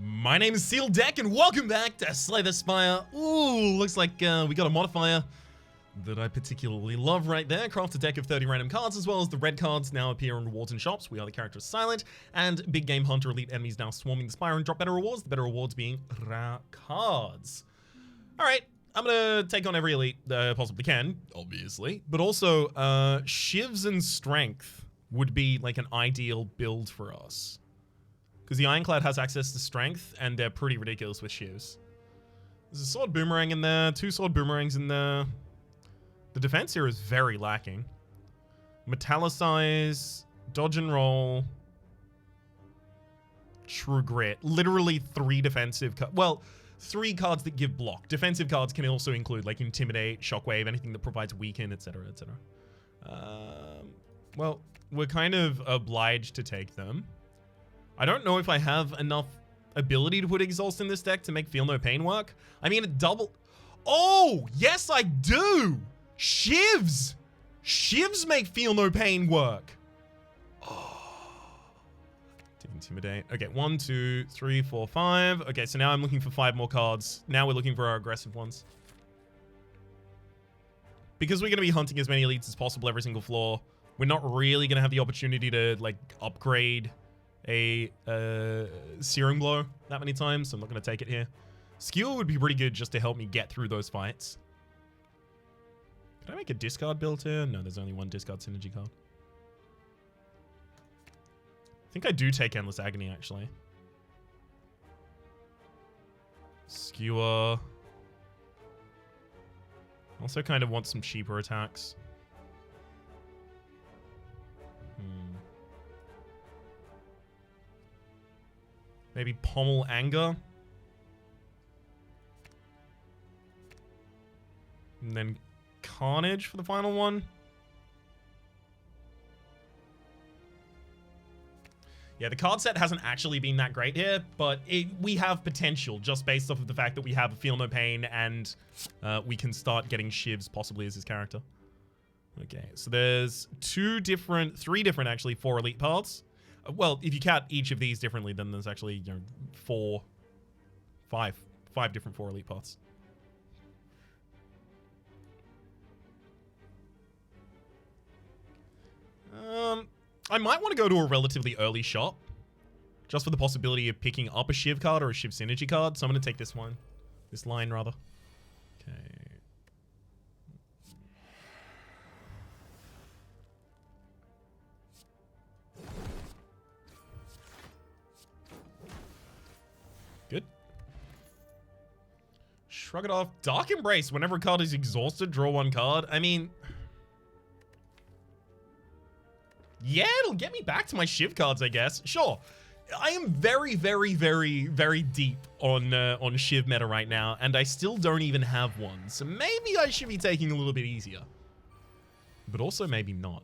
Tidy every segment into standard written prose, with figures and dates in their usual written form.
My name is Sealed Deck, and welcome back to Slay the Spire. Ooh, looks like we got a modifier that I particularly love right there. Craft a deck of 30 random cards, as well as the red cards now appear in rewards and shops. We are the characters silent, and big game hunter elite enemies now swarming the Spire and drop better rewards. The better rewards being rare cards. All right, I'm gonna take on every elite that I possibly can, obviously, but also Shivs and Strength would be like an ideal build for us. Because the Ironclad has access to strength, and they're pretty ridiculous with Shivs. There's a Sword Boomerang in there, 2 Sword Boomerangs in there. The defense here is very lacking. Metallicize, Dodge and Roll, True Grit. Literally 3 defensive cards. Well, 3 cards that give block. Defensive cards can also include like Intimidate, Shockwave, anything that provides Weaken, etc., etc. Well, we're kind of obliged to take them. I don't know if I have enough ability to put Exhaust in this deck to make Feel No Pain work. I mean, a double... Oh, yes, I do! Shivs! Shivs make Feel No Pain work. Oh. Intimidate. Okay, 1, 2, 3, 4, 5. Okay, so now I'm looking for 5 more cards. Now we're looking for our aggressive ones. Because we're going to be hunting as many elites as possible every single floor, we're not really going to have the opportunity to, like, upgrade a Searing Blow that many times, so I'm not going to take it here. Skewer would be pretty good just to help me get through those fights. Can I make a discard build here? No, there's only 1 discard synergy card. I think I do take Endless Agony, actually. Skewer. Also kind of want some cheaper attacks. Maybe Pommel Anger. And then Carnage for the final one. Yeah, the card set hasn't actually been that great here, but we have potential just based off of the fact that we have Feel No Pain and we can start getting Shivs possibly as his character. Okay, so there's 3 different actually, 4 elite paths. Well, if you count each of these differently, then there's actually, you know, 5 different 4 elite paths. I might want to go to a relatively early shop, just for the possibility of picking up a Shiv card or a Shiv Synergy card. So I'm going to take this line rather. Okay. Good. Shrug it off. Dark Embrace. Whenever a card is exhausted, draw 1 card. I mean... yeah, it'll get me back to my Shiv cards, I guess. Sure. I am very, very, very, very deep on Shiv meta right now, and I still don't even have one. So maybe I should be taking a little bit easier. But also maybe not.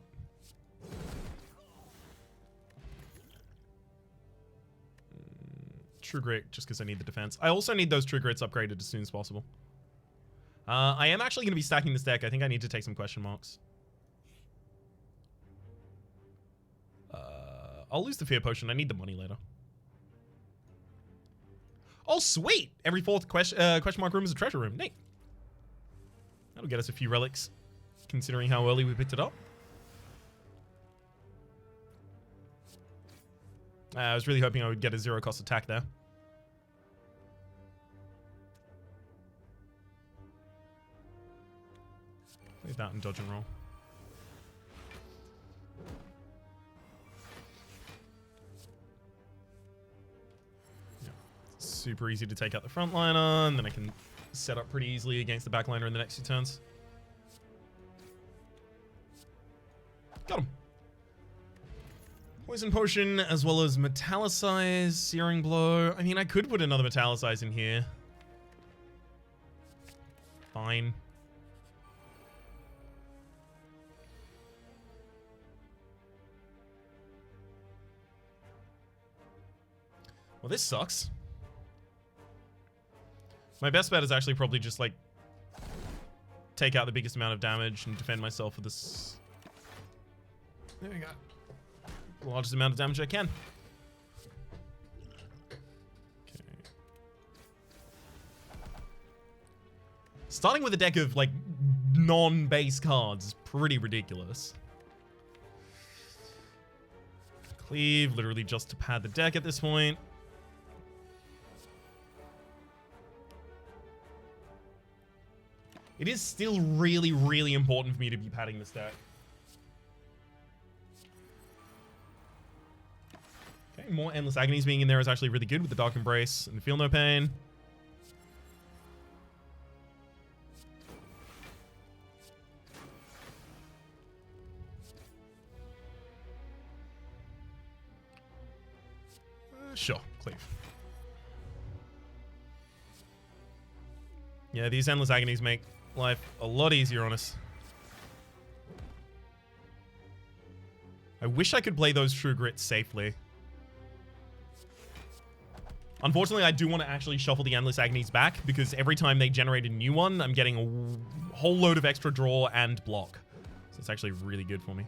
True Grit, just because I need the defense. I also need those True Grits upgraded as soon as possible. I am actually going to be stacking this deck. I think I need to take some question marks. I'll lose the Fear Potion. I need the money later. Oh, sweet! Every 4th question mark room is a treasure room. Neat. That'll get us a few relics, considering how early we picked it up. I was really hoping I would get a 0-cost attack there. Play that and dodge and roll. Yeah. Super easy to take out the frontliner, and then I can set up pretty easily against the backliner in the next 2 turns. Got him. Poison Potion, as well as Metallicize, Searing Blow. I mean, I could put another Metallicize in here. Fine. Well, this sucks. My best bet is actually probably just, like, take out the biggest amount of damage and defend myself with this. There we go. The largest amount of damage I can. Okay. Starting with a deck of, like, non-base cards is pretty ridiculous. Cleave, literally just to pad the deck at this point. It is still really, really important for me to be padding this deck. Okay, more Endless Agonies being in there is actually really good with the Dark Embrace and Feel No Pain. Sure, Cleave. Yeah, these Endless Agonies make life a lot easier on us. I wish I could play those True Grit safely. Unfortunately, I do want to actually shuffle the Endless Agonies back because every time they generate a new one, I'm getting a whole load of extra draw and block. So it's actually really good for me.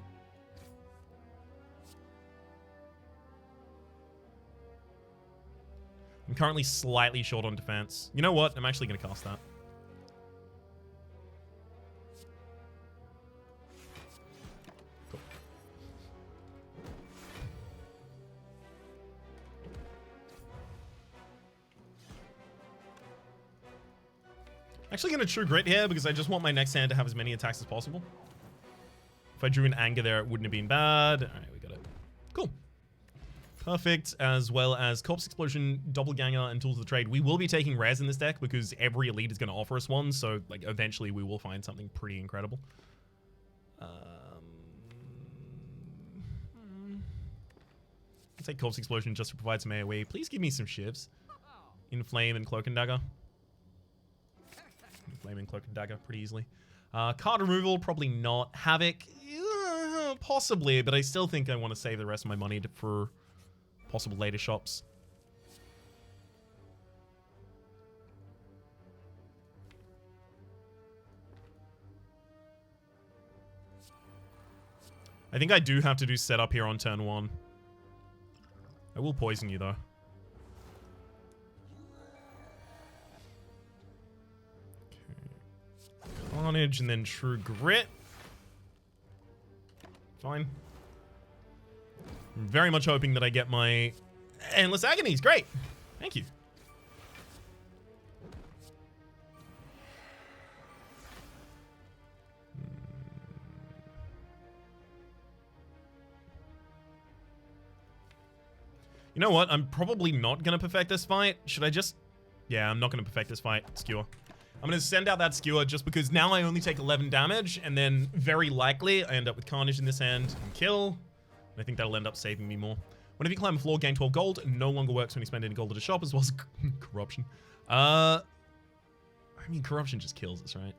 I'm currently slightly short on defense. You know what? I'm actually going to cast that. Cool. Actually going to True Grit here because I just want my next hand to have as many attacks as possible. If I drew an Anger there, it wouldn't have been bad. All right, we got it. Cool. Perfect, as well as Corpse Explosion, Doppelganger, and Tools of the Trade. We will be taking rares in this deck because every elite is going to offer us one, so like eventually we will find something pretty incredible. I'll take Corpse Explosion just to provide some AoE. Please give me some shivs. Inflame and Cloak and Dagger. Inflame and Cloak and Dagger pretty easily. Card removal, probably not. Havoc, possibly, but I still think I want to save the rest of my money for possible later shops. I think I do have to do setup here on turn 1. I will poison you though. Okay. Carnage and then True Grit. Fine. I'm very much hoping that I get my Endless Agonies. Great. Thank you. You know what? I'm probably not going to perfect this fight. Should I just... Yeah, I'm not going to perfect this fight. Skewer. I'm going to send out that Skewer just because now I only take 11 damage, and then very likely I end up with Carnage in this hand and kill. I think that'll end up saving me more. Whenever you climb a floor, gain 12 gold. No longer works when you spend any gold at a shop, as well as corruption. I mean, corruption just kills us, right?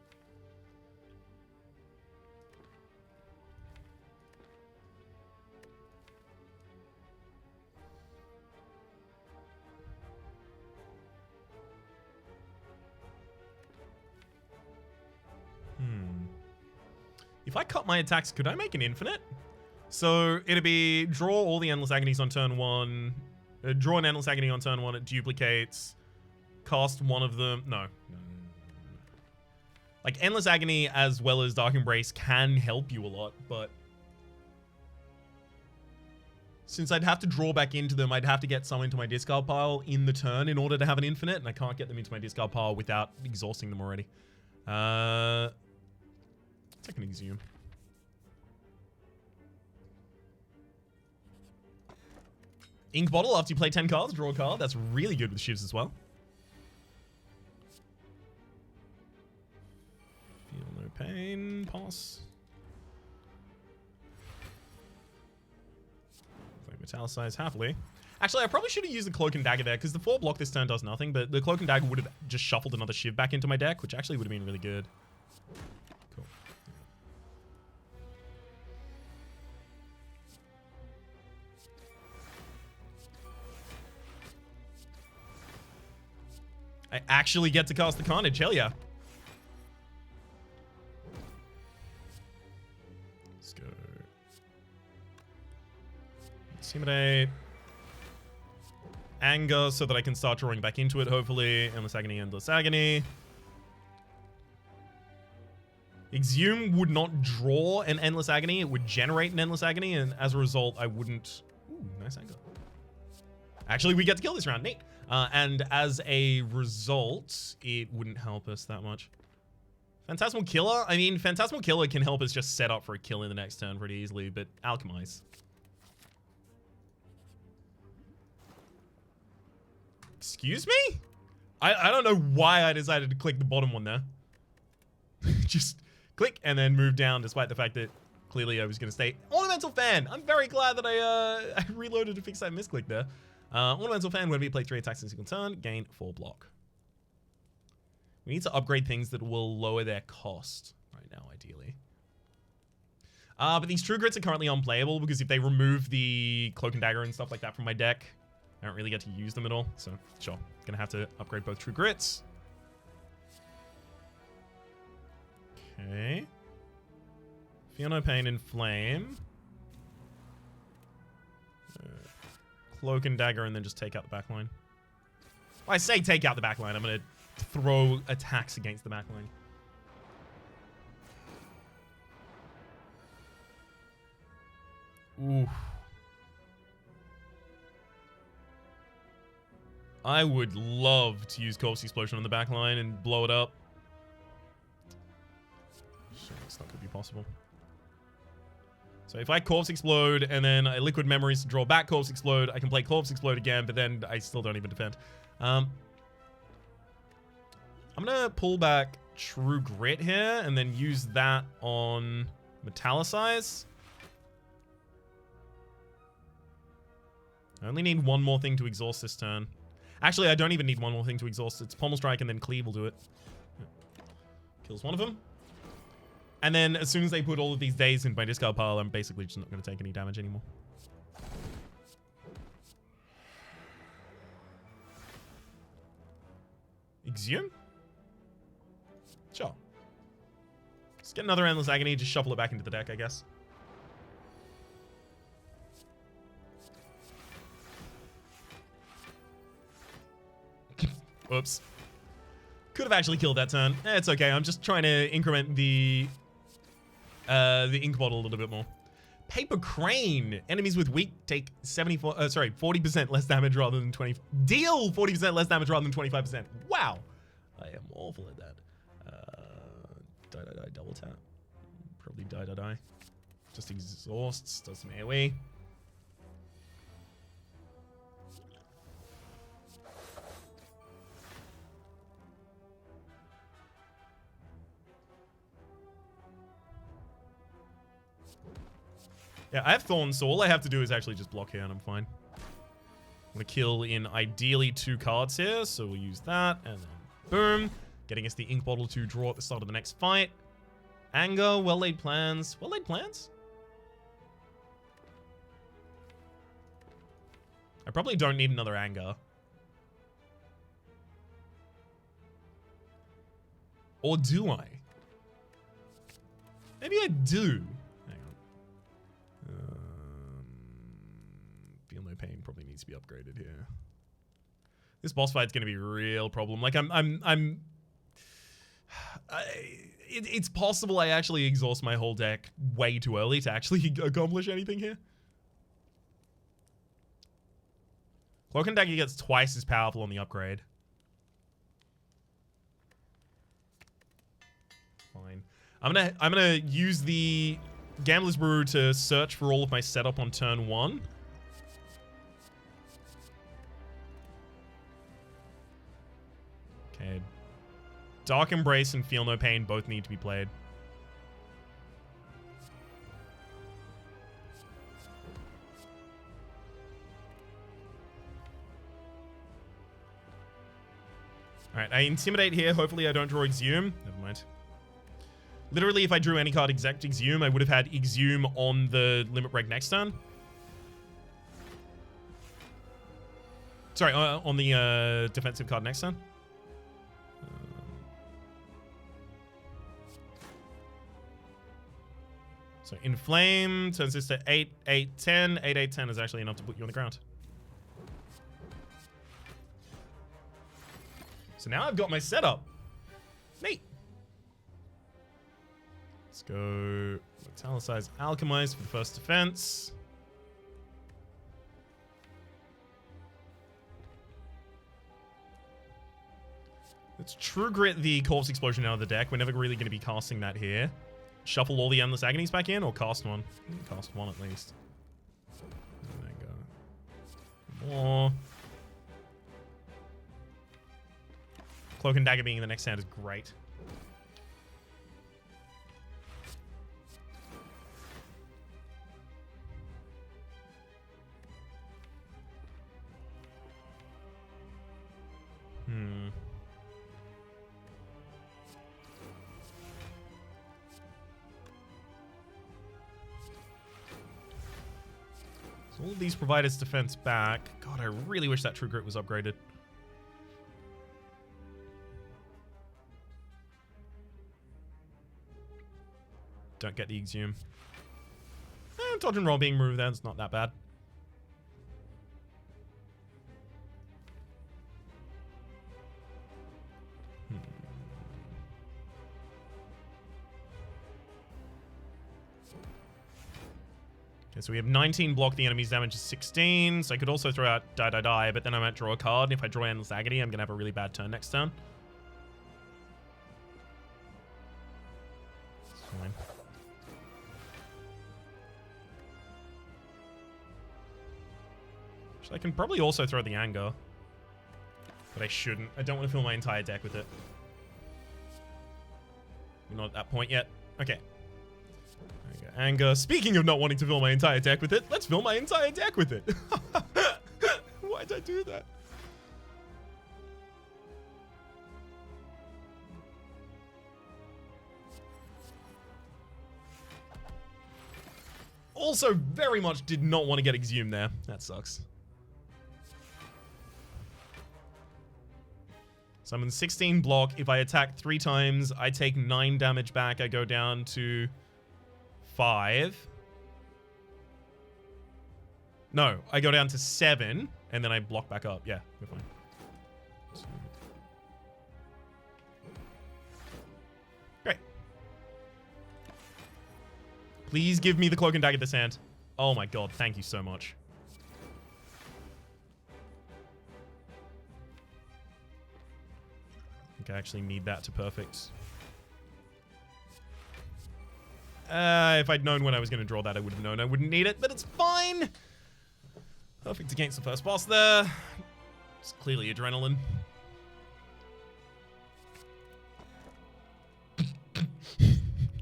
If I cut my attacks, could I make an infinite? So it'd be draw all the Endless Agonies on turn 1. Draw an Endless Agony on turn 1. It duplicates. Cast one of them. No. Like, Endless Agony as well as Dark Embrace can help you a lot, but since I'd have to draw back into them, I'd have to get some into my discard pile in the turn in order to have an infinite, and I can't get them into my discard pile without exhausting them already. Take an Exhume. Ink Bottle, after you play 10 cards, draw a card. That's really good with shivs as well. Feel no pain. Pass. Play Metallicize happily. Actually, I probably should have used the Cloak and Dagger there, because the 4 block this turn does nothing, but the Cloak and Dagger would have just shuffled another shiv back into my deck, which actually would have been really good. Cool. I actually get to cast the Carnage. Hell yeah. Let's go. Intimidate. Anger so that I can start drawing back into it, hopefully. Endless Agony, Endless Agony. Exhume would not draw an Endless Agony. It would generate an Endless Agony, and as a result, I wouldn't... Ooh, nice angle. Actually, we get to kill this round. Neat. And as a result, it wouldn't help us that much. Phantasmal Killer? I mean, Phantasmal Killer can help us just set up for a kill in the next turn pretty easily, but Alchemize. Excuse me? I don't know why I decided to click the bottom one there. Just click and then move down, despite the fact that clearly I was going to stay. Ornamental Fan! I'm very glad that I reloaded to fix that misclick there. Ornamental Fan, whenever you play 3 attacks in a single turn, gain 4 block. We need to upgrade things that will lower their cost right now, ideally. But these True Grits are currently unplayable because if they remove the Cloak and Dagger and stuff like that from my deck, I don't really get to use them at all. So, sure. Gonna have to upgrade both True Grits. Okay. Feel No Pain and Flame. Cloak and Dagger, and then just take out the backline. Well, I say take out the backline. I'm going to throw attacks against the backline. Ooh. I would love to use Corpse Explosion on the backline and blow it up. Shit, it's not going to be possible. So if I Corpse Explode and then I Liquid Memories to draw back Corpse Explode, I can play Corpse Explode again, but then I still don't even defend. I'm going to pull back True Grit here and then use that on Metallicize. I only need one more thing to exhaust this turn. Actually, I don't even need one more thing to exhaust. It's Pommel Strike and then Cleave will do it. Kills one of them. And then as soon as they put all of these days in my discard pile, I'm basically just not going to take any damage anymore. Exhume? Sure. Let's get another Endless Agony, just shuffle it back into the deck, I guess. Oops. Could have actually killed that turn. It's okay. I'm just trying to increment the ink bottle a little bit more. Paper Crane. Enemies with weak take 40% less damage rather than 20. Deal 40% less damage rather than 25%. Wow. I am awful at that. Die, double tap. Probably die. Just exhausts, does some AoE. Yeah, I have Thorn, so all I have to do is actually just block here and I'm fine. I'm going to kill in ideally 2 cards here, so we'll use that, and then boom. Getting us the ink bottle to draw at the start of the next fight. Anger, well-laid plans. Well-laid plans? I probably don't need another anger. Or do I? Maybe I do. Feel No Pain probably needs to be upgraded here. This boss fight's gonna be a real problem. Like it's possible I actually exhaust my whole deck way too early to actually accomplish anything here. Cloak and Dagger gets twice as powerful on the upgrade. Fine. I'm gonna use the Gambler's Brew to search for all of my setup on turn 1. Okay. Dark Embrace and Feel No Pain both need to be played. Alright, I Intimidate here. Hopefully I don't draw Exhume. Never mind. Literally, if I drew any card except Exhume, I would have had Exhume on the Limit Break next turn. Sorry, on the defensive card next turn. So Inflame turns this to 8, 8, 10. 8, 8, 10 is actually enough to put you on the ground. So now I've got my setup. Neat. Go Metallicize Alchemize for the first defense. Let's True Grit the Corpse Explosion out of the deck. We're never really going to be casting that here. Shuffle all the Endless Agonies back in, or cast one? Cast one at least. There you go. More. Cloak and Dagger being in the next hand is great. So all of these provide us defense back. God, I really wish that True Grit was upgraded. Don't get the Exhume. Dodge and roll being removed then, it's not that bad. Okay, so we have 19 block, the enemy's damage is 16, so I could also throw out Die, but then I might draw a card, and if I draw Endless Agony, I'm going to have a really bad turn next turn. It's fine. I can probably also throw the Anger. But I shouldn't. I don't want to fill my entire deck with it. We're not at that point yet. Okay. There we go. Anger. Speaking of not wanting to fill my entire deck with it, let's fill my entire deck with it. Why did I do that? Also, very much did not want to get Exhumed there. That sucks. So I'm in 16 block. If I attack 3 times, I take 9 damage back. I go down to 5. No, I go down to 7, and then I block back up. Yeah, we're fine. Great. Please give me the Cloak and Dagger this hand. Oh my god, thank you so much. I think I actually need that to perfect. If I'd known when I was going to draw that, I would have known I wouldn't need it, but it's fine. Perfect against the first boss there. It's clearly adrenaline.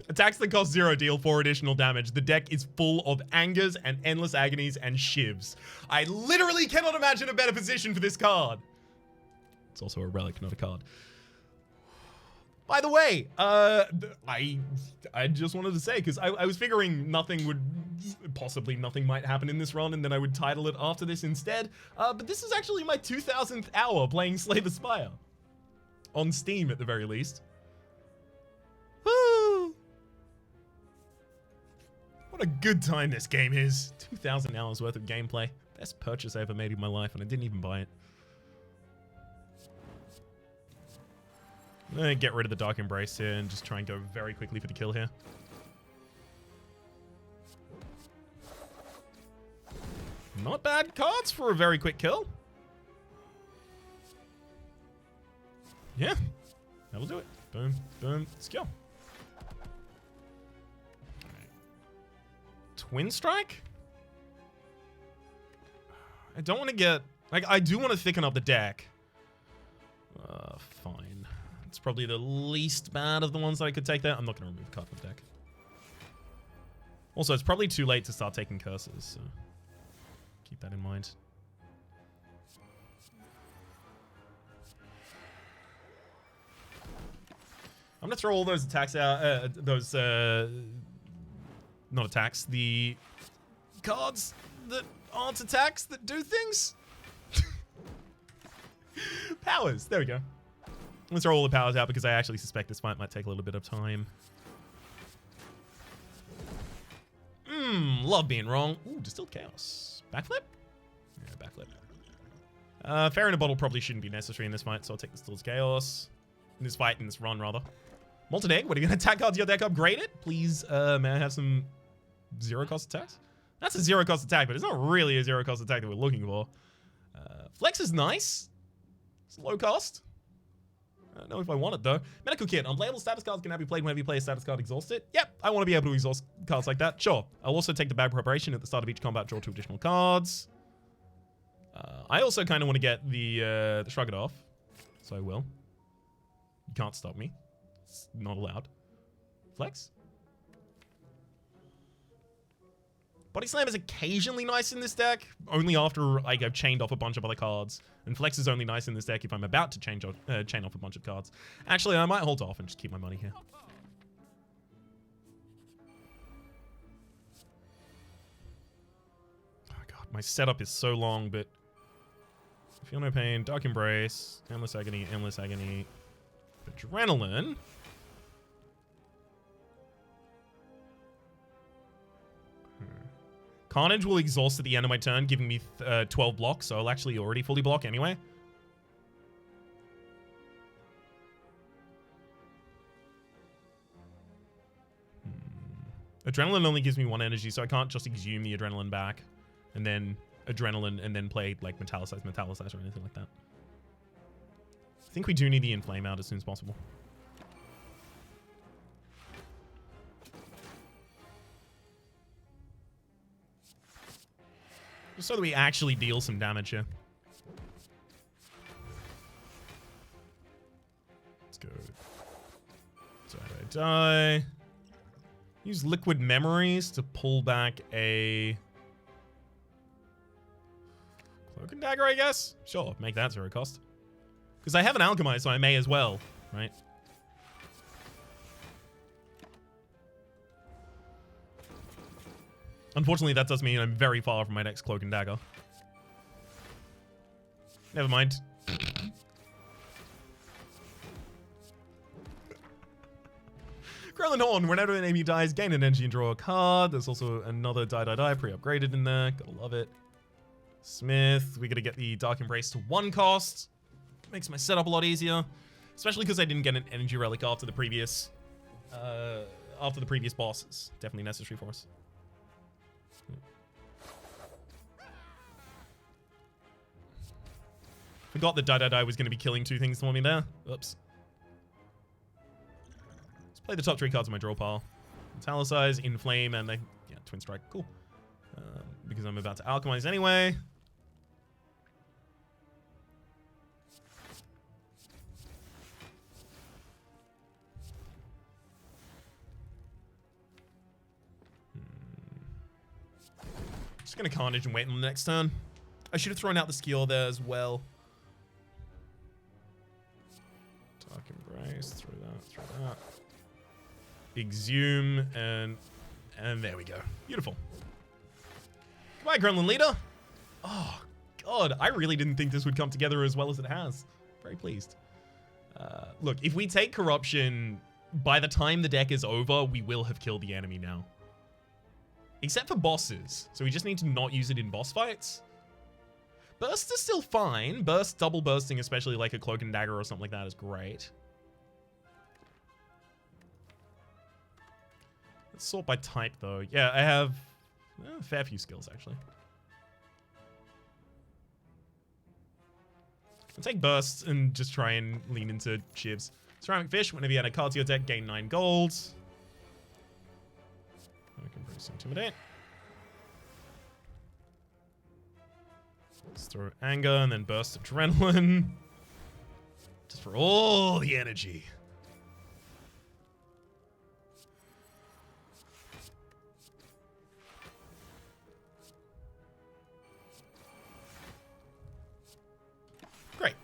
Attacks that cost 0 deal 4 additional damage. The deck is full of Angers and Endless Agonies and Shivs. I literally cannot imagine a better position for this card. It's also a relic, not a card. By the way, I just wanted to say, because I was figuring nothing might happen in this run, and then I would title it after this instead. But this is actually my 2000th hour playing Slay the Spire. On Steam, at the very least. Woo! What a good time this game is. 2,000 hours worth of gameplay. Best purchase I ever made in my life, and I didn't even buy it. I'm gonna get rid of the Dark Embrace here and just try and go very quickly for the kill here. Not bad cards for a very quick kill. Yeah, that'll do it. Boom, boom, let's go. Right. Twin Strike? I don't want to get... Like, I do want to thicken up the deck. Fine. It's probably the least bad of the ones that I could take there. I'm not going to remove a card from the deck. Also, it's probably too late to start taking curses, so keep that in mind. I'm going to throw all those attacks out, not attacks, the cards that aren't attacks that do things. Powers, there we go. Let's throw all the powers out because I actually suspect this fight might take a little bit of time. Love being wrong. Ooh, Distilled Chaos. Backflip? Yeah, backflip. Fair in a Bottle probably shouldn't be necessary in this fight, so I'll take Distilled Chaos. In this fight, in this run, rather. Molten Egg, what are you going to attack cards your deck upgrade it? Please, may I have some zero cost attacks? That's a zero cost attack, but it's not really a zero cost attack that we're looking for. Flex is nice. It's low cost. I don't know if I want it though. Medical Kit. Unplayable status cards can now be played whenever you play a status card exhausted. Yep, I want to be able to exhaust cards like that. Sure. I'll also take the Bag Preparation at the start of each combat, draw 2 additional cards. I also kind of want to get the Shrug It Off. So I will. You can't stop me. It's not allowed. Flex? Body Slam is occasionally nice in this deck, only after like I've chained off a bunch of other cards. And Flex is only nice in this deck if I'm about to chain off a bunch of cards. Actually, I might hold off and just keep my money here. Oh god, my setup is so long, but Feel No Pain, Dark Embrace, Endless Agony, Adrenaline. Carnage will exhaust at the end of my turn, giving me 12 blocks, so I'll actually already fully block anyway. Adrenaline only gives me 1 energy, so I can't just exhume the Adrenaline back, and then Adrenaline, and then play like Metallicize, or anything like that. I think we do need the Inflame out as soon as possible. Just so that we actually deal some damage here. Let's go. Die. Use Liquid Memories to pull back a Cloak and Dagger, I guess? Sure, make that 0 cost. Because I have an Alchemize, so I may as well, right? Unfortunately, that does mean I'm very far from my next Cloak and Dagger. Never mind. Grelin Horn, whenever an enemy dies, gain an energy and draw a card. There's also another die pre-upgraded in there. Gotta love it. Smith, we gotta get the Dark Embrace to 1 cost. Makes my setup a lot easier. Especially because I didn't get an energy relic after the previous bosses. Definitely necessary for us. Forgot that Die was going to be killing 2 things for me there. Oops. Let's play the top 3 cards in my draw pile. Metallicize, Inflame, and yeah, Twin Strike. Cool. Because I'm about to Alchemize anyway. Just going to Carnage and wait on the next turn. I should have thrown out the skill there as well. Dark Embrace, throw that. Exhume, and there we go. Beautiful. Goodbye, Gremlin Leader. Oh, God, I really didn't think this would come together as well as it has. Very pleased. Look, if we take Corruption, by the time the deck is over, we will have killed the enemy now. Except for bosses, so we just need to not use it in boss fights. Burst is still fine. Double bursting, especially like a Cloak and Dagger or something like that, is great. Let's sort by type, though. Yeah, I have a fair few skills, actually. I'll take Burst and just try and lean into Shivs. Ceramic Fish, whenever you add a card to your deck, gain 9 gold. I can Embrace, Intimidate. Let's throw Anger and then Burst Adrenaline. Just for all the energy. Great.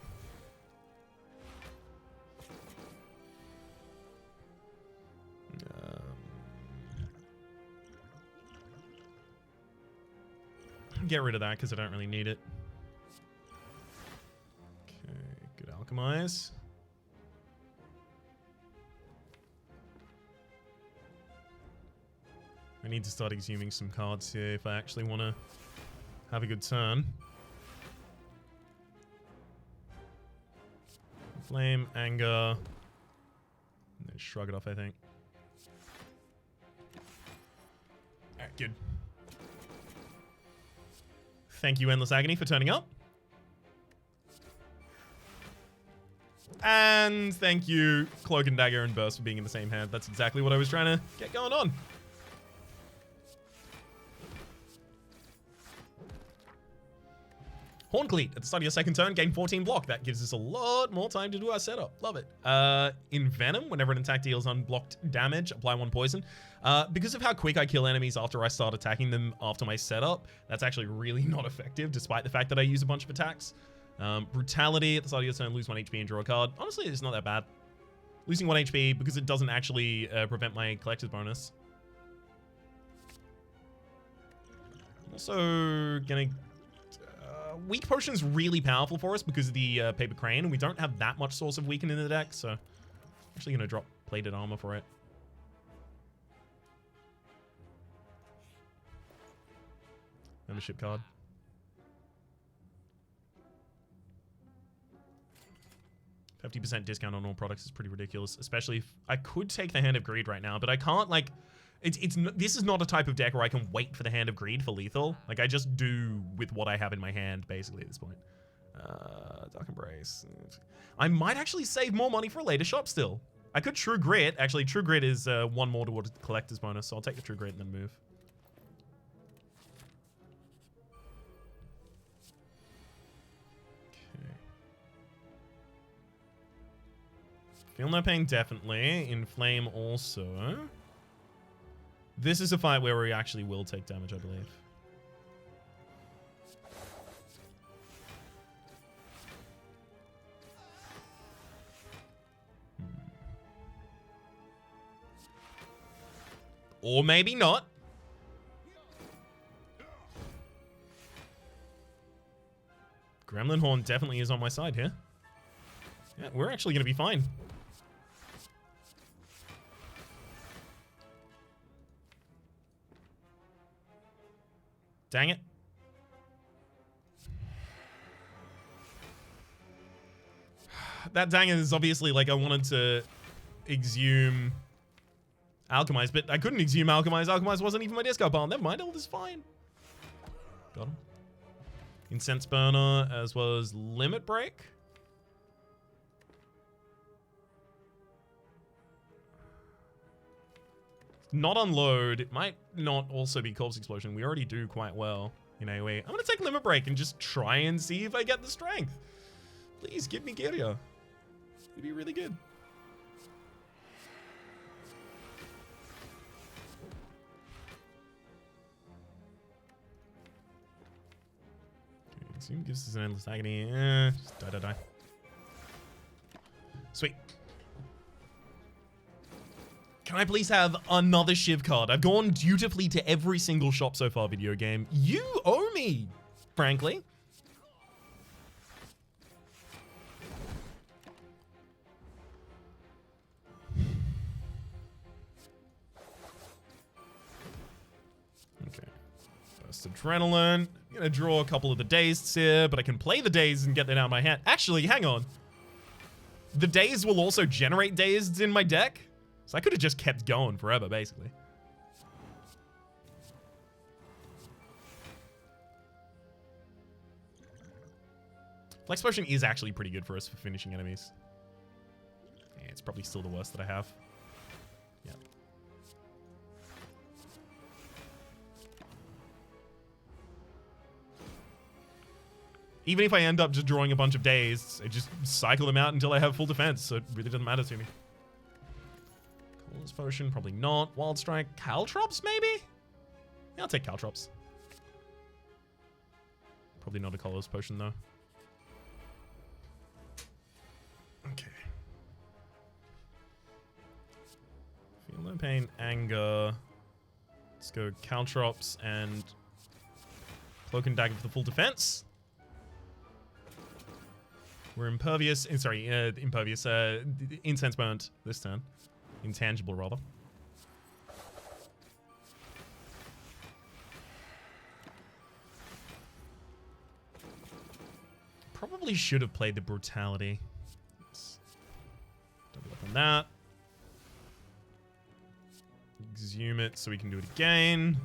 Get rid of that because I don't really need it. Okay, good Alchemize. I need to start exhuming some cards here if I actually want to have a good turn. Flame, Anger. Shrug it off, I think. Alright, good. Thank you, Endless Agony, for turning up. And thank you, Cloak and Dagger and Burst, for being in the same hand. That's exactly what I was trying to get going on. Horncleat, at the start of your second turn, gain 14 block. That gives us a lot more time to do our setup. Love it. In Venom, whenever an attack deals unblocked damage, apply 1 poison. Because of how quick I kill enemies after I start attacking them after my setup, that's actually really not effective, despite the fact that I use a bunch of attacks. Brutality, at the start of your turn, lose 1 HP and draw a card. Honestly, it's not that bad. Losing 1 HP because it doesn't actually prevent my collector's bonus. I'm also gonna... Weak Potion's really powerful for us because of the Paper Crane, and we don't have that much source of weaken in the deck, so I'm actually going to drop Plated Armor for it. Membership card. %50 discount on all products is pretty ridiculous, especially if I could take the Hand of Greed right now, but I can't, like... This is not a type of deck where I can wait for the Hand of Greed for lethal. Like, I just do with what I have in my hand, basically, at this point. Dark Embrace. I might actually save more money for a later shop still. I could True Grit. Actually, True Grit is 1 more towards the collector's bonus, so I'll take the True Grit and then move. Okay. Feel No Pain, definitely. Inflame also. This is a fight where we actually will take damage, I believe. Or maybe not. Gremlin Horn definitely is on my side here. Yeah, we're actually going to be fine. Dang it. That dang it is obviously like I wanted to exhume Alchemize, but I couldn't exhume Alchemize. Alchemize wasn't even my discard pile. Never mind, all this is fine. Got him. Incense Burner as well as Limit Break. Not unload. It might not also be Corpse Explosion. We already do quite well in AoE. I'm going to take Limit Break and just try and see if I get the strength. Please give me Gyria. It'd be really good. Okay, Zoom gives us an Endless Agony. Just die. Sweet. Can I please have another Shiv card? I've gone dutifully to every single shop so far, video game. You owe me, frankly. Okay. First Adrenaline. I'm gonna draw a couple of the Dazed here, but I can play the Dazed and get that out of my hand. Actually, hang on. The Dazed will also generate Dazed in my deck? So I could have just kept going forever, basically. Flex Potion is actually pretty good for us for finishing enemies. Yeah, it's probably still the worst that I have. Yeah. Even if I end up just drawing a bunch of Dazed, I just cycle them out until I have full defense, so it really doesn't matter to me. Coolest Potion, probably not. Wild Strike, Caltrops, maybe? Yeah, I'll take Caltrops. Probably not a Colorless Potion, though. Okay. Feel No Pain, Anger. Let's go Caltrops and Cloak and Dagger for the full defense. We're impervious. Sorry, impervious. Incense Burnt this turn. Intangible, rather. Probably should have played the Brutality. Let's double up on that. Exhume it so we can do it again.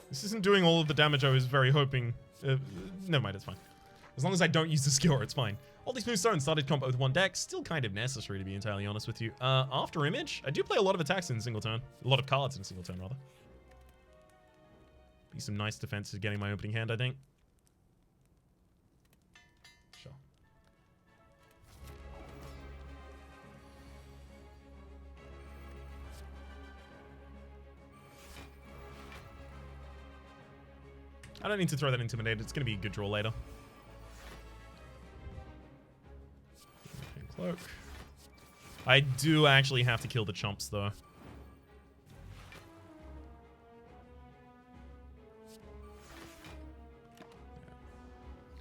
This isn't doing all of the damage I was very hoping. Never mind, it's fine. As long as I don't use the skill, it's fine. All these moonstones started combo with one deck. Still kind of necessary, to be entirely honest with you. After Image, I do play a lot of attacks in a single turn. A lot of cards in a single turn, rather. Be some nice defenses getting my opening hand, I think. Sure. I don't need to throw that Intimidate. It's going to be a good draw later. Cloak. I do actually have to kill the chumps, though.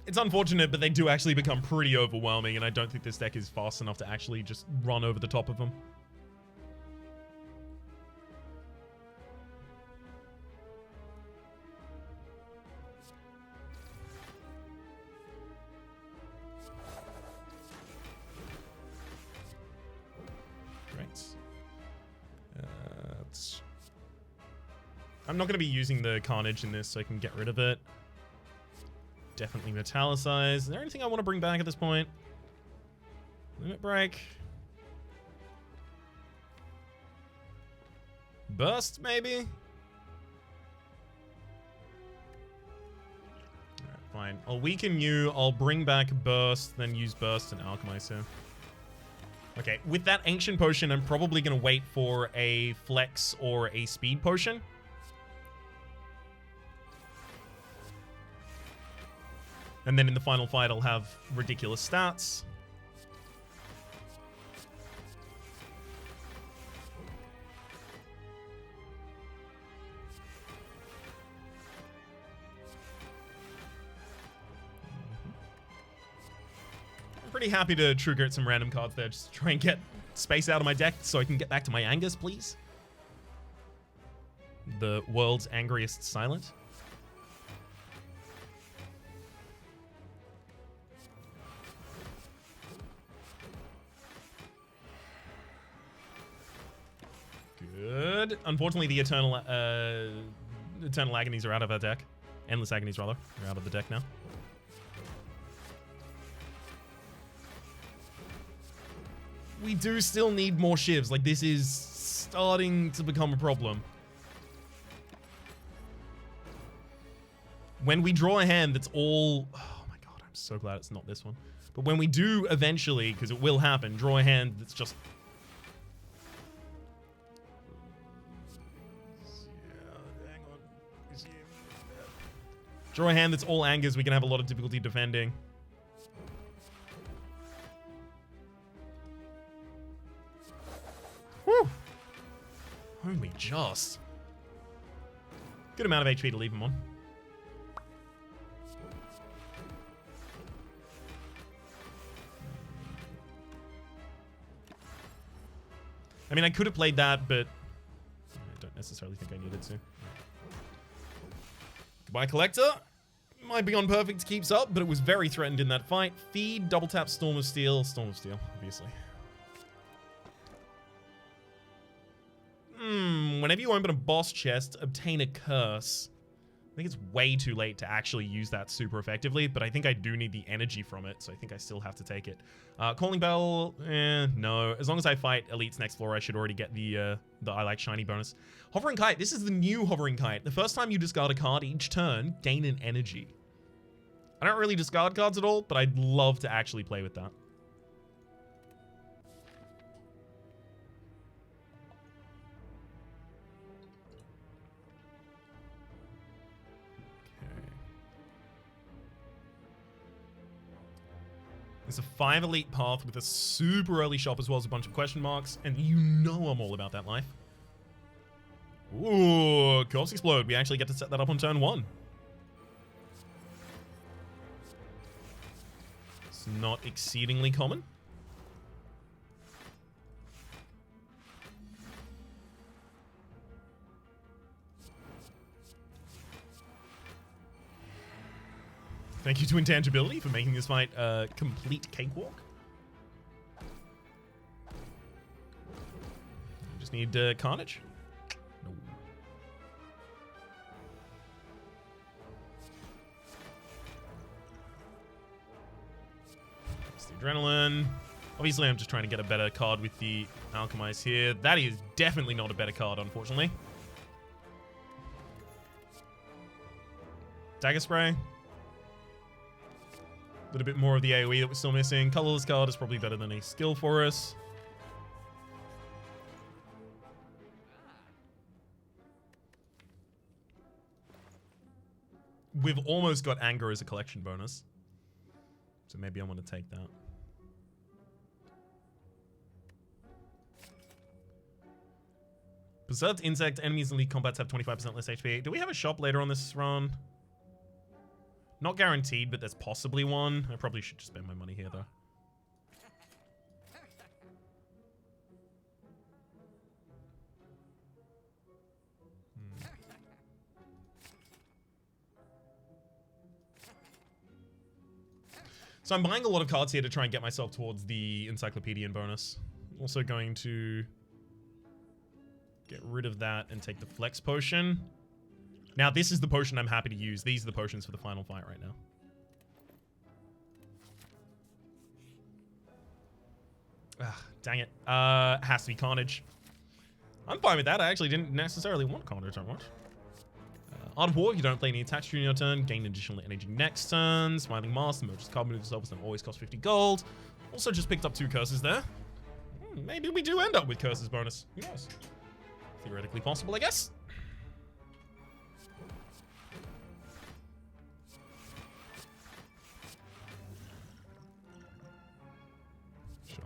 It's unfortunate, but they do actually become pretty overwhelming, and I don't think this deck is fast enough to actually just run over the top of them. I'm not going to be using the Carnage in this, so I can get rid of it. Definitely Metallicize. Is there anything I want to bring back at this point? Limit Break. Burst, maybe? Alright, fine. I'll weaken you. I'll bring back Burst, then use Burst and Alchemize here. Okay, with that Ancient Potion, I'm probably going to wait for a Flex or a Speed Potion. And then in the final fight, I'll have ridiculous stats. I'm pretty happy to trigger some random cards there. Just try and get space out of my deck so I can get back to my Angus, please. The world's angriest silent. Good. Unfortunately, the Eternal Agonies are out of our deck. Endless Agonies, rather. They're out of the deck now. We do still need more shivs. Like, this is starting to become a problem. When we draw a hand that's all... Oh my god, I'm so glad it's not this one. But when we do eventually, because it will happen, draw a hand that's just... Draw a hand that's all angers, we can have a lot of difficulty defending. Whew. Only just. Good amount of HP to leave him on. I mean, I could have played that, but I don't necessarily think I needed to. Goodbye, Collector. My Beyond Perfect keeps up, but it was very threatened in that fight. Feed, double tap, Storm of Steel. Storm of Steel, obviously. Whenever you open a boss chest, obtain a curse. I think it's way too late to actually use that super effectively, but I think I do need the energy from it, so I think I still have to take it. Calling Bell, no. As long as I fight Elites next floor, I should already get the I Like Shiny bonus. Hovering Kite, this is the new Hovering Kite. The first time you discard a card each turn, gain an energy. I don't really discard cards at all, but I'd love to actually play with that. There's a 5 elite path with a super early shop as well as a bunch of question marks, and you know I'm all about that life. Ooh, Corpse Explode. We actually get to set that up on turn 1. It's not exceedingly common. Thank you to Intangibility for making this fight a complete cakewalk. Just need Carnage. No. It's the Adrenaline. Obviously, I'm just trying to get a better card with the Alchemize here. That is definitely not a better card, unfortunately. Dagger Spray. A little bit more of the AoE that we're still missing. Colorless card is probably better than a skill for us. We've almost got Anger as a collection bonus. So maybe I want to take that. Berserked Insect. Enemies in Elite Combats have 25% less HP. Do we have a shop later on this run? Not guaranteed, but there's possibly one. I probably should just spend my money here, though. So I'm buying a lot of cards here to try and get myself towards the Encyclopedian bonus. Also going to get rid of that and take the Flex Potion. Now, this is the potion I'm happy to use. These are the potions for the final fight right now. Ah, dang it. Has to be Carnage. I'm fine with that. I actually didn't necessarily want Carnage that much. Art of War, you don't play any attacks during your turn. Gain additional energy next turn. Smiling Mask, the Merchant's card move itself doesn't always cost 50 gold. Also just picked up 2 curses there. Maybe we do end up with curses bonus. Who knows? Theoretically possible, I guess. Sure.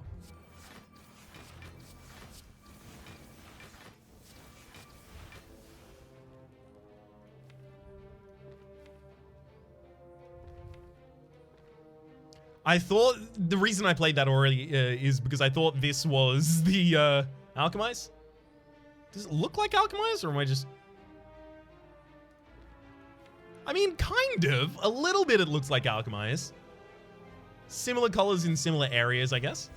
I thought the reason I played that already is because I thought this was the Alchemize. Does it look like Alchemize, or am I just... I mean, kind of. A little bit it looks like Alchemize. Similar colors in similar areas, I guess.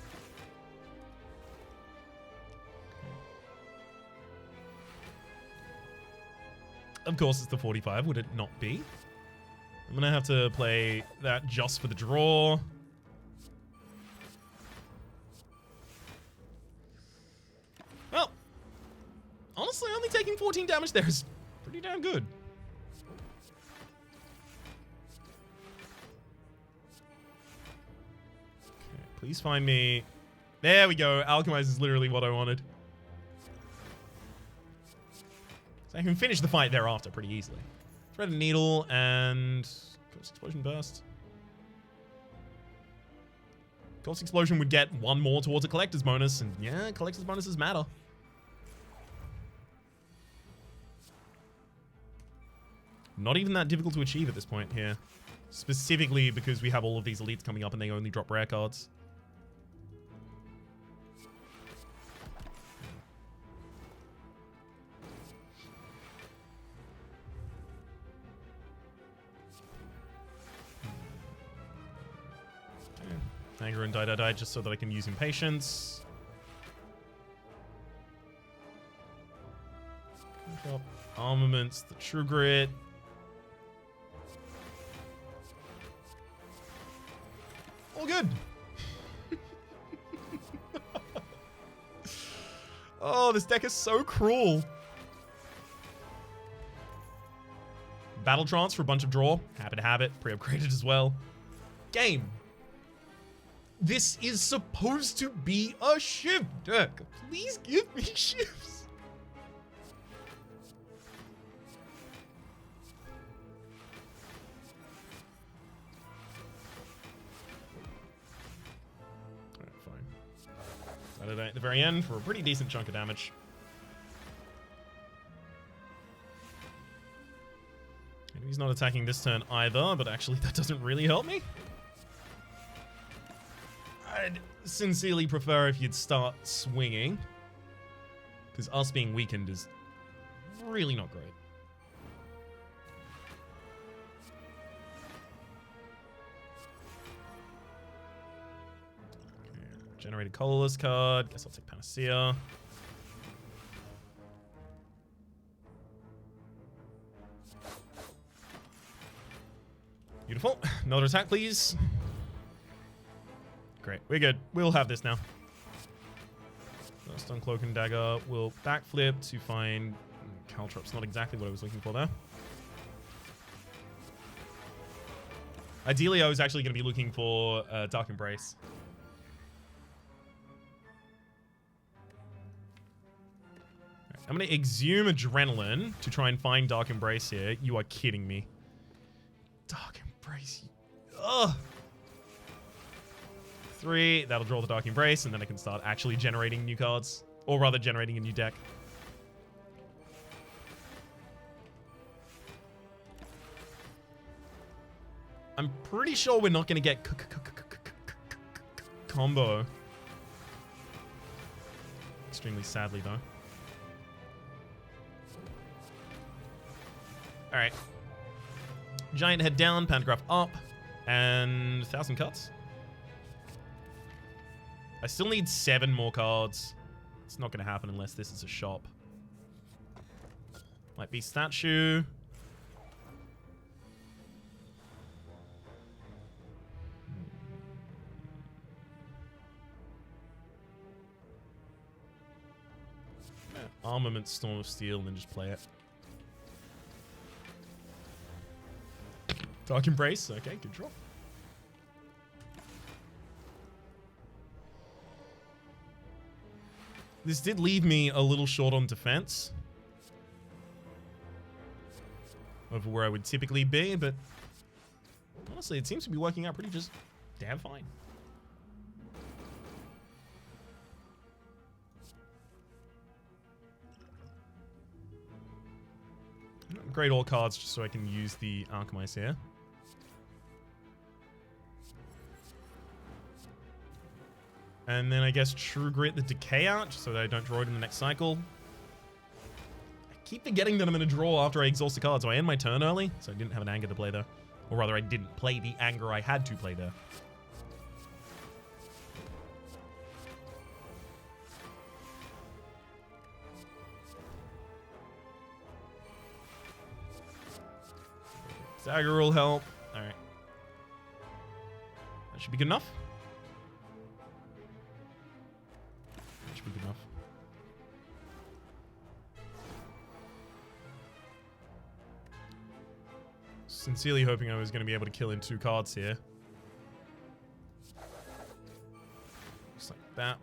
Of course, it's the 45. Would it not be? I'm gonna have to play that just for the draw. Well, honestly, only taking 14 damage there is pretty damn good. Okay, please find me. There we go. Alchemize is literally what I wanted. So I can finish the fight thereafter pretty easily. Threaded Needle and Ghost Explosion Burst. Ghost Explosion would get 1 more towards a Collector's bonus, and yeah, Collector's bonuses matter. Not even that difficult to achieve at this point here. Specifically because we have all of these elites coming up and they only drop rare cards. Anger and die just so that I can use Impatience. Drop Armaments, the True Grit. All good. Oh, this deck is so cruel. Battle Trance for a bunch of draw. Happy to have it. Pre-upgraded as well. Game. This is supposed to be a shift deck. Please give me shifts. Alright, fine. That at the very end for a pretty decent chunk of damage. And he's not attacking this turn either, but actually that doesn't really help me. I'd sincerely prefer if you'd start swinging, because us being weakened is really not great. Generated colorless card. Guess I'll take Panacea. Beautiful. Another attack, please. Great. We're good. We'll have this now. Stun Cloak and Dagger will backflip to find... Caltrop's not exactly what I was looking for there. Ideally, I was actually going to be looking for Dark Embrace. Right, I'm going to exhume Adrenaline to try and find Dark Embrace here. You are kidding me. Dark Embrace. Ugh. 3. That'll draw the Dark Embrace, and then I can start actually generating new cards. Or rather, generating a new deck. I'm pretty sure we're not going to get combo. Extremely sadly, though. Alright. Giant Head down, Pantograph up, and 1,000 cuts. I still need 7 more cards. It's not going to happen unless this is a shop. Might be Statue. Armament, Storm of Steel, and then just play it. Dark Embrace. Okay, good draw. This did leave me a little short on defense over where I would typically be, but honestly, it seems to be working out pretty just damn fine. Upgrade all cards just so I can use the Alchemize here. And then I guess True Grit the Decay out just so that I don't draw it in the next cycle. I keep forgetting that I'm going to draw after I exhaust the card, so I end my turn early, so I didn't have an anger to play there. Or rather, I didn't play the anger I had to play there. Dagger will help. Alright. That should be good enough. That should be good enough. Sincerely hoping I was going to be able to kill in 2 cards here. Looks like that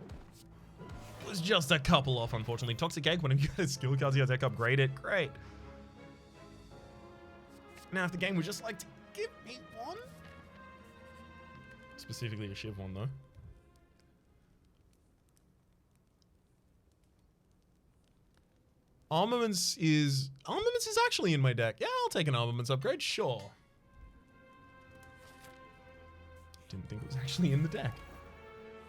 was just a couple off, unfortunately. Toxic Egg, when you get skill cards, you have deck upgrade it. Great. Now, if the game would just like to give me one. Specifically a Shiv one, though. Armaments is actually in my deck. Yeah, I'll take an Armaments upgrade, sure. Didn't think it was actually in the deck.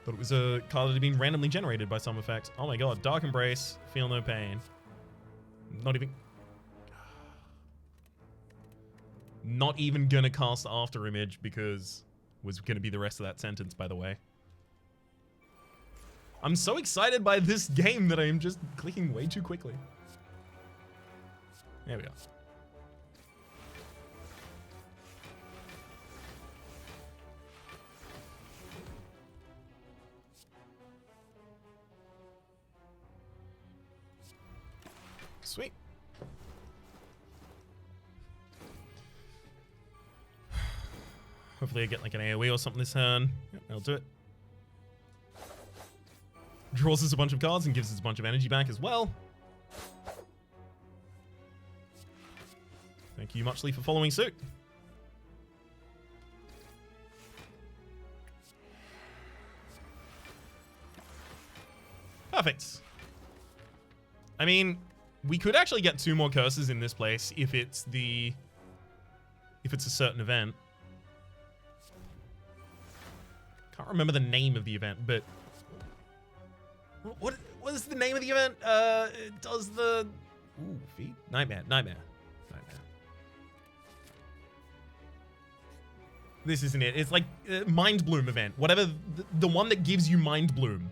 Thought it was a card that had been randomly generated by some effect. Oh my god, Dark Embrace, Feel No Pain. Not even gonna cast After Image because was gonna be the rest of that sentence, by the way. I'm so excited by this game that I am just clicking way too quickly. There we go. Sweet. Hopefully I get like an AoE or something this turn. Yep, I'll do it. Draws us a bunch of cards and gives us a bunch of energy back as well. Thank you muchly for following suit. Perfect. I mean, we could actually get 2 more curses in this place if it's a certain event. Can't remember the name of the event, but what is the name of the event? It does the feed? Nightmare. This isn't it. It's like Mind Bloom event. Whatever, the one that gives you Mind Bloom.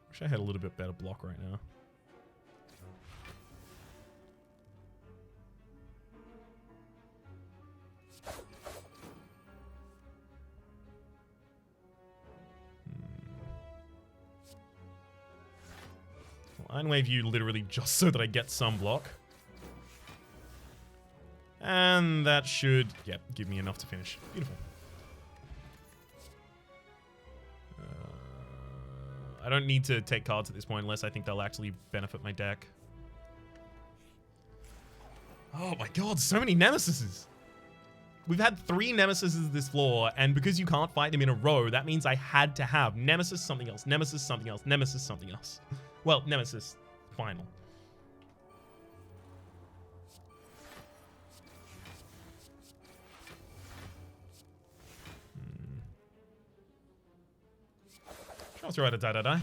Wish I had a little bit better block right now. Iron Wave you literally just so that I get some block. And that should, yep, give me enough to finish. Beautiful. I don't need to take cards at this point unless I think they'll actually benefit my deck. Oh my god, so many Nemesises. We've had 3 Nemesises this floor, and because you can't fight them in a row, that means I had to have Nemesis something else, Nemesis something else, Nemesis something else. Well, Nemesis final. I'll throw out a die.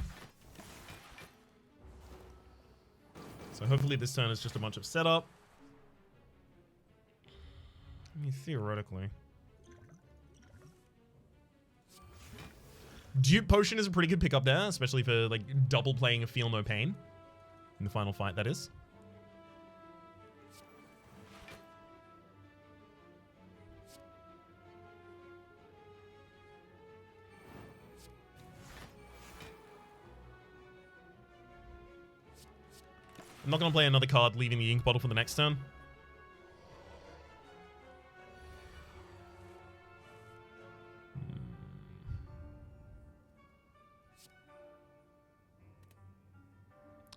So hopefully this turn is just a bunch of setup. I mean, theoretically. Dupe Potion is a pretty good pickup there, especially for like double playing a Feel No Pain. In the final fight, that is. I'm not going to play another card, leaving the ink bottle for the next turn.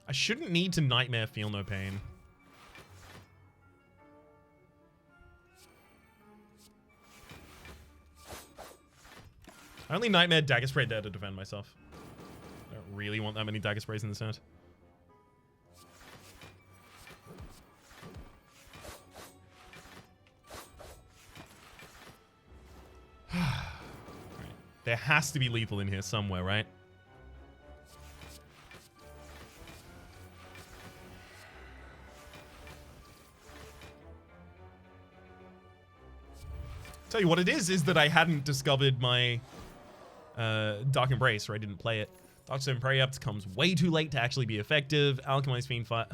I shouldn't need to Nightmare Feel No Pain. I only Nightmare Dagger Spray there to defend myself. I don't really want that many Dagger Sprays in this set. There has to be lethal in here somewhere, right? Tell you what it is that I hadn't discovered my Dark Embrace, or I didn't play it. Darkstone Preempt comes way too late to actually be effective. Alchemized Fiend Fire.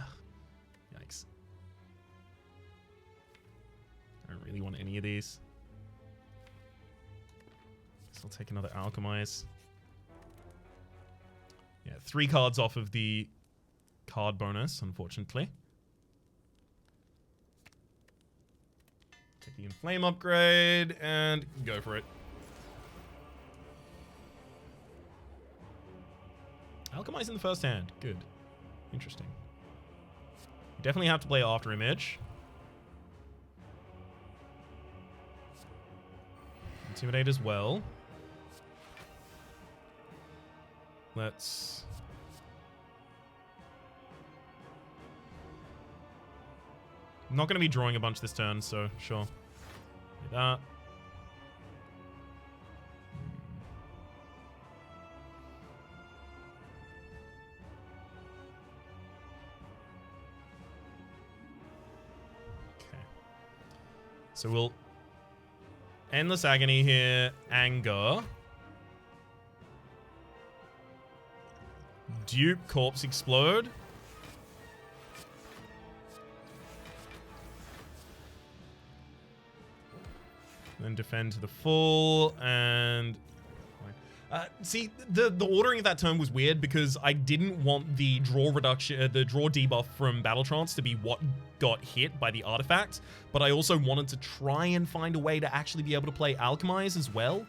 Yikes. I don't really want any of these. Guess I'll take another Alchemize. Yeah, 3 cards off of the card bonus, unfortunately. Take the Inflame upgrade and go for it. Alchemize in the first hand. Good. Interesting. You definitely have to play After Image. Intimidate as well. Let's... I'm not going to be drawing a bunch this turn, so sure. Do that. Okay. So we'll... Endless Agony here. Anger. Dupe, Corpse Explode. Then defend to the full, and... see, the ordering of that turn was weird because I didn't want the draw reduction, the draw debuff from Battle Trance to be what got hit by the artifact, but I also wanted to try and find a way to actually be able to play Alchemize as well,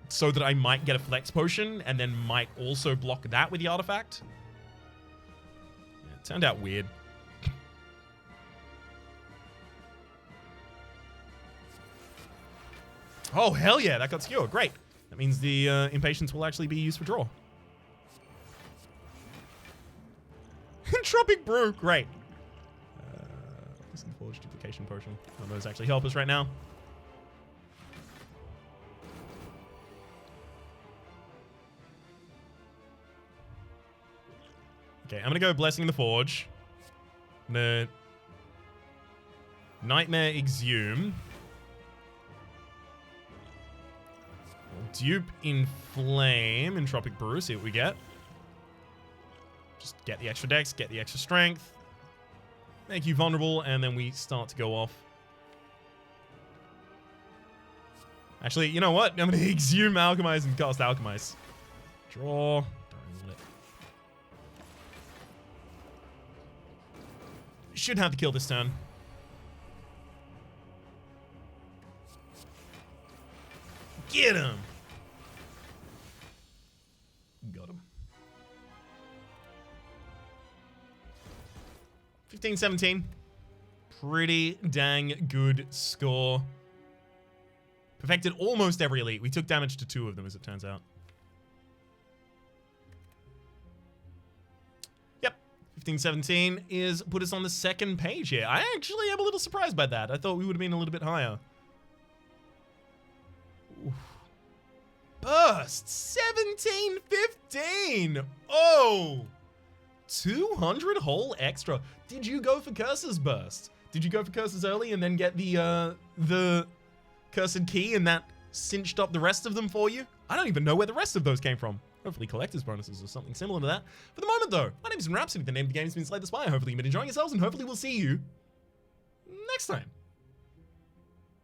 so that I might get a Flex Potion and then might also block that with the artifact. Yeah, it turned out weird. Oh, hell yeah, that got skewered. Great. That means the Impatience will actually be used for draw. Entropic Brew, great. Forge Duplication Potion. None of those actually help us right now. Okay, I'm gonna go Blessing the Forge. I'm gonna Nightmare Exhume. Dupe Inflame, Entropic Brew, see what we get. Just get the extra dex, get the extra strength. Make you vulnerable, and then we start to go off. Actually, you know what? I'm going to Exhume Alchemize and cast Alchemize. Draw. Don't let. Should have the kill this turn. Get him! Got him. 15-17. Pretty dang good score. Perfected almost every elite. We took damage to 2 of them, as it turns out. Yep. 15-17 is put us on the second page here. I actually am a little surprised by that. I thought we would have been a little bit higher. Oof. Burst. 17-15. Oh. 200 whole extra. Did you go for Curse's Burst? Did you go for Curse's early and then get the Cursed Key and that cinched up the rest of them for you? I don't even know where the rest of those came from. Hopefully collector's bonuses or something similar to that. For the moment though, my name is Rhapsody. The name of the game has been Slay the Spire. Hopefully you've been enjoying yourselves and hopefully we'll see you next time.